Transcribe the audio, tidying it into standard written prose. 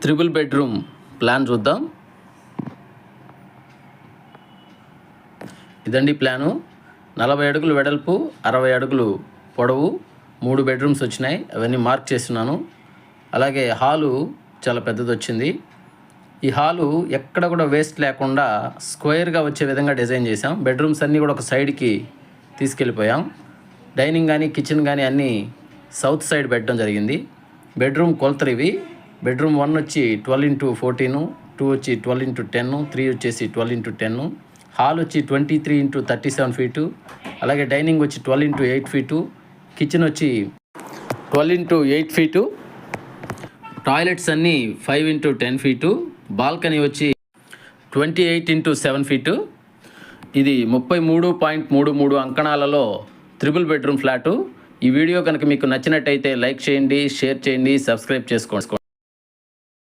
Triple bedroom plan చూద్దాం. ఇదండి plan. 40 అడుగులు వెడల్పు, 60 అడుగులు పొడవు, 3 బెడ్రూమ్స్ వచ్చినాయి. అవన్నీ మార్క్ చేస్తున్నాను. అలాగే హాలు చాలా పెద్దది వచ్చింది. ఈ హాలు ఎక్కడ కూడా వేస్ట్ లేకుండా స్క్వేర్గా వచ్చే విధంగా డిజైన్ చేసాం. బెడ్రూమ్స్ అన్నీ కూడా ఒక సైడ్కి తీసుకెళ్ళిపోయాం. డైనింగ్ కానీ కిచెన్ కానీ అన్నీ సౌత్ సైడ్ పెట్టడం జరిగింది. బెడ్రూమ్ కొలతలు ఇవి. బెడ్రూమ్ 1 వచ్చి 12x14, 2 వచ్చి 12x10, 3 వచ్చేసి 12x10, హాల్ వచ్చి 23x37 ఫీటు, అలాగే డైనింగ్ వచ్చి 12x8 ఫీటు, కిచెన్ వచ్చి 12x8 ఫీటు, టాయిలెట్స్ అన్నీ 5x10 ఫీటు, బాల్కనీ వచ్చి 28x7 ఫీటు. ఇది 33.33 అంకణాలలో త్రిబుల్ బెడ్రూమ్ ఫ్లాటు. ఈ వీడియో కనుక మీకు నచ్చినట్టయితే లైక్ చేయండి, షేర్ చేయండి, సబ్స్క్రైబ్ చేసుకోండి.